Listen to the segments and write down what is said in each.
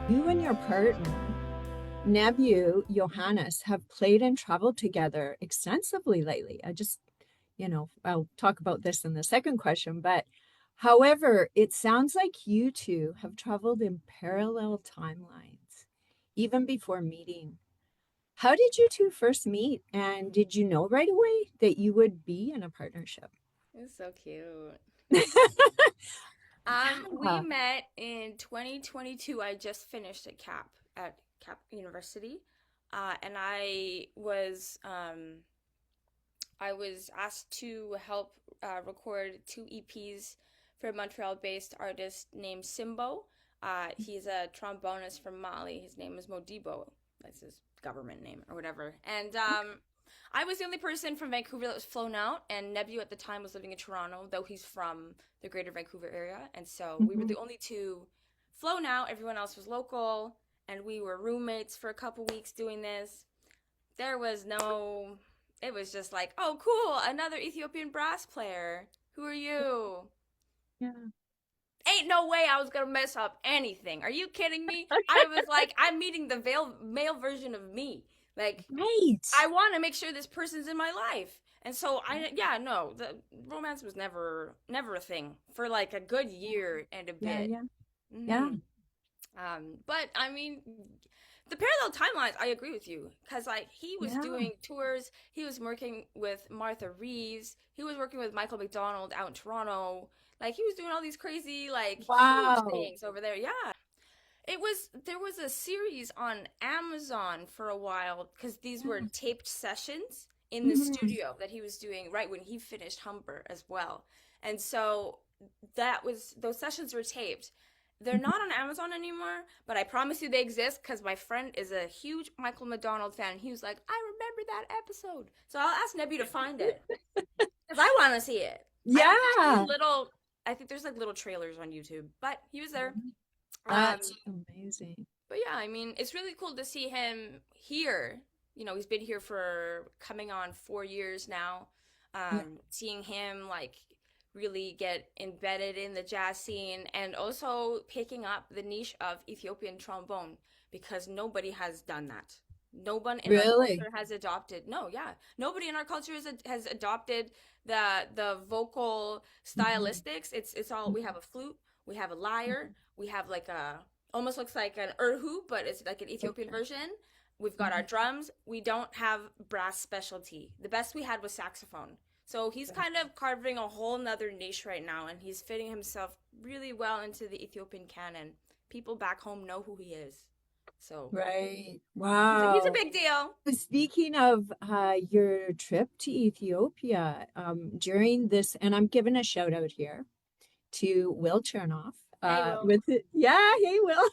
You and your partner, Nebyu Yohannes, have played and traveled together extensively lately. I'll talk about this in the second question, but however, it sounds like you two have traveled in parallel timelines, even before meeting. How did you two first meet? And did you know right away that you would be in a partnership? It's so cute. We Yeah. met in 2022. I just finished at Cap University, and I was asked to help record two EPs for a Montreal-based artist named Simbo. He's a trombonist from Mali. His name is Modibo. That's his government name or whatever. And I was the only person from Vancouver that was flown out, and Nebyu at the time was living in Toronto, though he's from the Greater Vancouver area. And so we were Mhm. the only two flown out. Everyone else was local, and we were roommates for a couple weeks doing this. There was no, it was just like, oh, cool, another Ethiopian brass player. Who are you? Yeah. Ain't no way I was gonna mess up anything. Are you kidding me? I was like, I'm meeting the male version of me. Like, Right. I want to make sure this person's in my life. And so yeah, no, the romance was never a thing for like a good year and a Yeah, bit. yeah, yeah. hmm but I mean, the parallel timelines, I agree with you because like he was Yeah. doing tours, he was working with Martha Reeves, he was working with Michael McDonald out in Toronto. Like he was doing all these crazy, like huge Wow. things over there. Yeah, there was a series on Amazon for a while because these were Yeah. taped sessions in the Mhm. studio that he was doing right when he finished Humber as well. And so those sessions were taped. They're Mhm. not on Amazon anymore, but I promise you they exist because my friend is a huge Michael McDonald fan. He was like, I remember that episode. So I'll ask Nebby to find it because I want to see it. I think there's Yeah. I think there's like little trailers on YouTube, but he was there. Um, That's amazing. but yeah, I mean, it's really cool to see him here. You know, he's been here for coming on 4 years now. Yeah. Seeing him like really get embedded in the jazz scene and also picking up the niche of Ethiopian trombone because nobody has done that. No one in our Really? culture has adopted. No, yeah, nobody in our culture has adopted the vocal Mhm. stylistics. It's all we Mhm. have a flute, we have a lyre, Mhm. we have like a almost looks like an erhu, but it's like an Ethiopian Okay. version. We've got our Mhm. drums. We don't have brass specialty. The best we had was saxophone. So he's kind Gotcha. of carving a whole nother niche right now, and he's fitting himself really well into the Ethiopian canon. People back home know who he is. So Right. he's a Wow. big deal. Speaking of your trip to Ethiopia, during this, and I'm giving a shout out here to Will Chernoff, Hey, Will. with it. Yeah, hey, Will.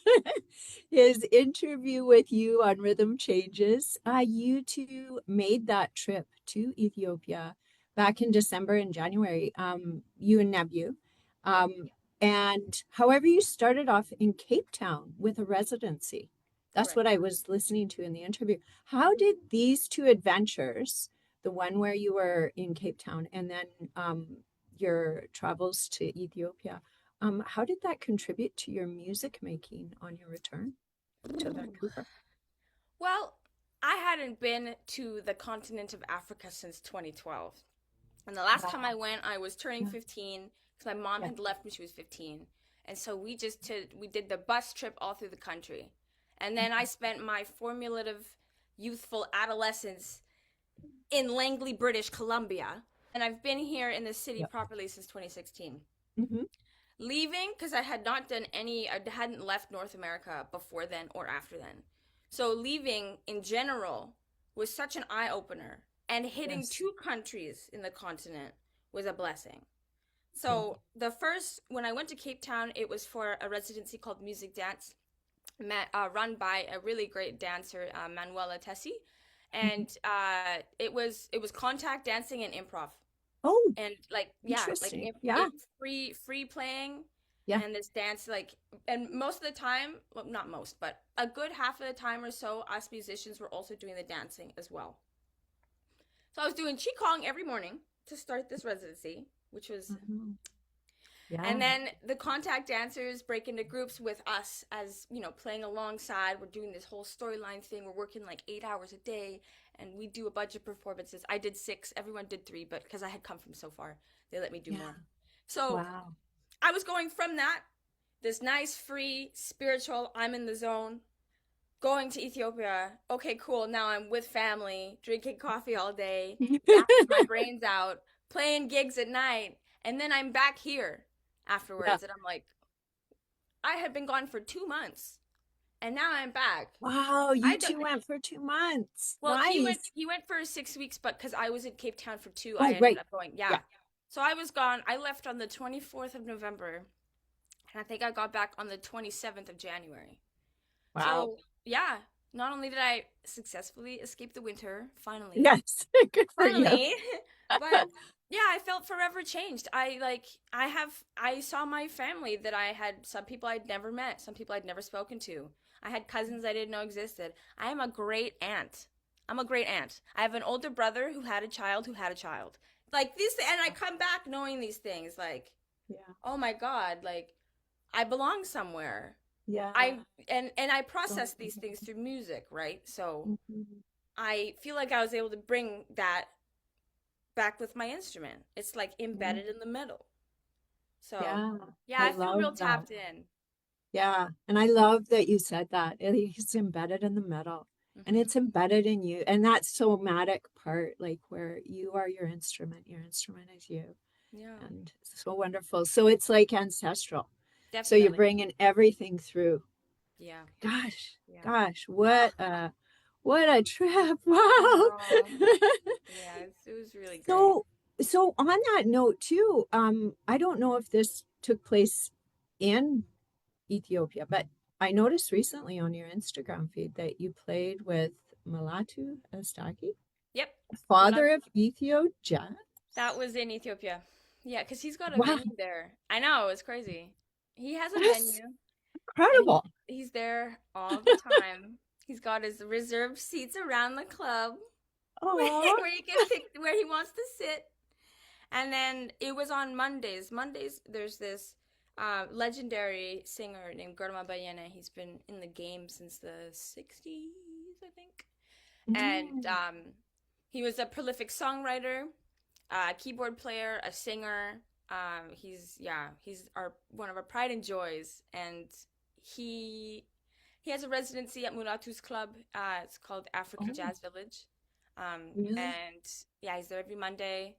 His interview with you on Rhythm Changes. You two made that trip to Ethiopia back in December and January, you and Nebyu. Yep. Um, and however, you started off in Cape Town with a residency. That's Correct. what I was listening to in the interview. How did these two adventures, the one where you were in Cape Town and then your travels to Ethiopia, how did that contribute to your music making on your return to Vancouver? Well, I hadn't been to the continent of Africa since 2012. And the last time I Wow. went, I was turning Yeah. 15 because my mom Yeah. had left when she was 15. And so we did the bus trip all through the country. And then I spent my formulative youthful adolescence in Langley, British Columbia. And I've been here in the city Yeah. properly since 2016. Hmm. Leaving because I hadn't left North America before then or after then. So leaving in general was such an eye opener. And hitting Yes. two countries in the continent was a blessing. Yeah. So when I went to Cape Town, it was for a residency called Music Dance, run by a really great dancer, Manuela Tessi, Hmm. and it was contact dancing and improv, Oh, and like yeah, like interesting. if Yeah. it's free playing, Yeah. and this dance like, and most of the time, well, not most, but a good half of the time or so, us musicians were also doing the dancing as well. So I was doing qigong every morning to start this residency, which was Mhm. And Yeah. then the contact dancers break into groups with us as, playing alongside. We're doing this whole storyline thing. We're working like 8 hours a day and we do a bunch of performances. I did 6, everyone did 3, but because I had come from so far, they let me do Yeah. more. So Wow. I was going from that, this nice, free, spiritual, I'm in the zone, going to Ethiopia. Okay, cool. Now I'm with family, drinking coffee all day, yapping my brains out, playing gigs at night, and then I'm back here Yeah. afterwards. And I'm like, I had been gone for 2 months, and now I'm back. Wow, you I don't. two went for 2 months. Well, he went. Nice. He went for 6 weeks, but because I was in Cape Town for 2, I Oh, ended right. up going. Yeah. Yeah. So I was gone. I left on the 24th of November, and I think I got back on the 27th of January. Wow. So yeah, not only did I successfully escape the winter, finally, Yes. Good for you. finally, but yeah, I felt forever changed. I saw my family that I had, some people I'd never met, some people I'd never spoken to. I had cousins I didn't know existed. I am a great aunt. I'm a great aunt. I have an older brother who had a child who had a child. Like these, and I come back knowing these things. Like, Yeah. oh my God, like I belong somewhere. Yeah. And I So, process these things through music, right? So mhm. I feel like I was able to bring that back with my instrument. It's like Yeah. embedded in the middle. So Yeah. yeah, I I feel love real that. tapped in. Yeah. And I love that you said that. It's embedded in the middle and Hmm. it's embedded in you. And that's somatic part, like where you are your instrument is you. Yeah, And so wonderful. So it's like ancestral. So you're definitely. bringing everything through. Yeah, Gosh, yeah. gosh, Ah, what a trip. I Wow. know. Yeah, it was really great. So so on that note too, I don't know if this took place in Ethiopia, but I noticed recently on your Instagram feed that you played with Malatu Astaki, Yep. father Mulat, of Ethio-Jazz. that was in Ethiopia. Yeah, because he's got a Wow, venue there. I know, it's crazy. He has a that's venue. And incredible. he's there all the time. He's got his reserved seats around the club Oh, where he can pick where he wants to sit. And then it was on Mondays. Mondays, there's this legendary singer named Gorma Bayene. He's been in the game since the 60s, I think. And mm, he was a prolific songwriter, keyboard player, a singer. He's our one of our pride and joys, and he he has a residency at Mulatu's club. It's called Africa oh, Jazz Village, really? and yeah, he's there every Monday.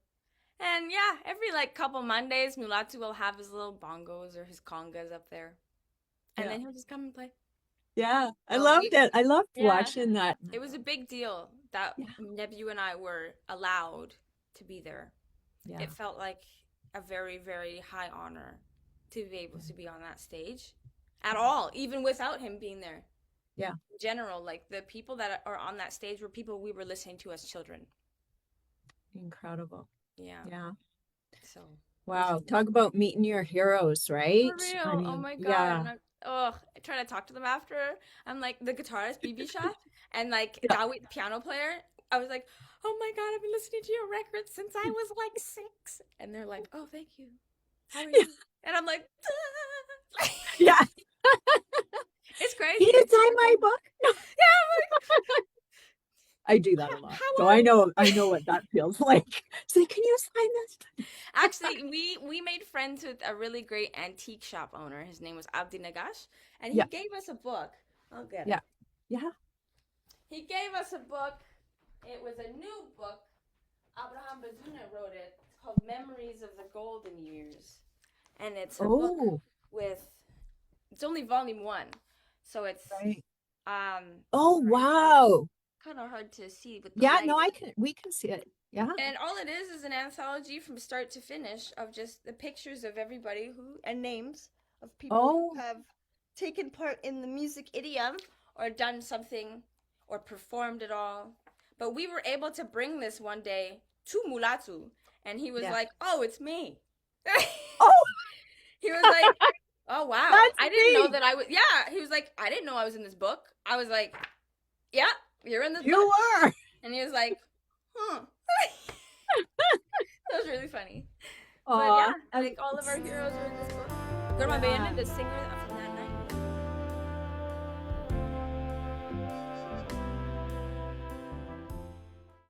And yeah, every like couple Mondays, Mulatu will have his little bongos or his congas up there, and Yeah. then he'll just come and play. Yeah. I So loved it. I loved yeah, watching that. it was a big deal that Yeah. Nebyu and I were allowed to be there. Yeah. It felt like a very, very high honor to be able to be on that stage at all, even without him being there. Yeah. In general, like the people that are on that stage were people we were listening to as children. Incredible. Yeah. Yeah. So it was Wow. really Talk about meeting your heroes, for right? I real. Oh mean, my God. yeah. And I try to talk to them after. I'm like the guitarist, Bibisha, and like Yeah. Dawit, the piano player. I was like, oh my God, I've been listening to your records since I was like 6. And they're like, oh, thank you. How are Yeah. you? And I'm like, Yeah. it's Can crazy. you It's sign super my cool. book? Yeah, I'm like, I do that a lot. how So are you? I know what that feels like. Say, can you sign this? Actually, we made friends with a really great antique shop owner. His name was Abdi Nagash, and he Yeah. gave us a book. I'll get Yeah. it. Yeah. He gave us a book. It was a new book. Abraham Bazuna wrote it. It's called Memories of the Golden Years. And it's a book Oh, with, it's only volume 1. So it's, right. Oh, sorry, wow. kind of hard to see with the Yeah, no, lighting. we can see it. Yeah. And all it is an anthology from start to finish of just the pictures of everybody who, and names of people who Oh, have taken part in the music idiom or done something or performed it all. But we were able to bring this one day to Mulatu, and he was yeah. like, oh, it's me. Oh, He was like, oh, wow. that's I didn't know me. that I was, yeah. He was like, I didn't know I was in this book. I was like, yeah, you're in this book. You were. And he was like, huh. That was really funny. But Aw, yeah, like all of our heroes are in this book. Girl, my band, the singer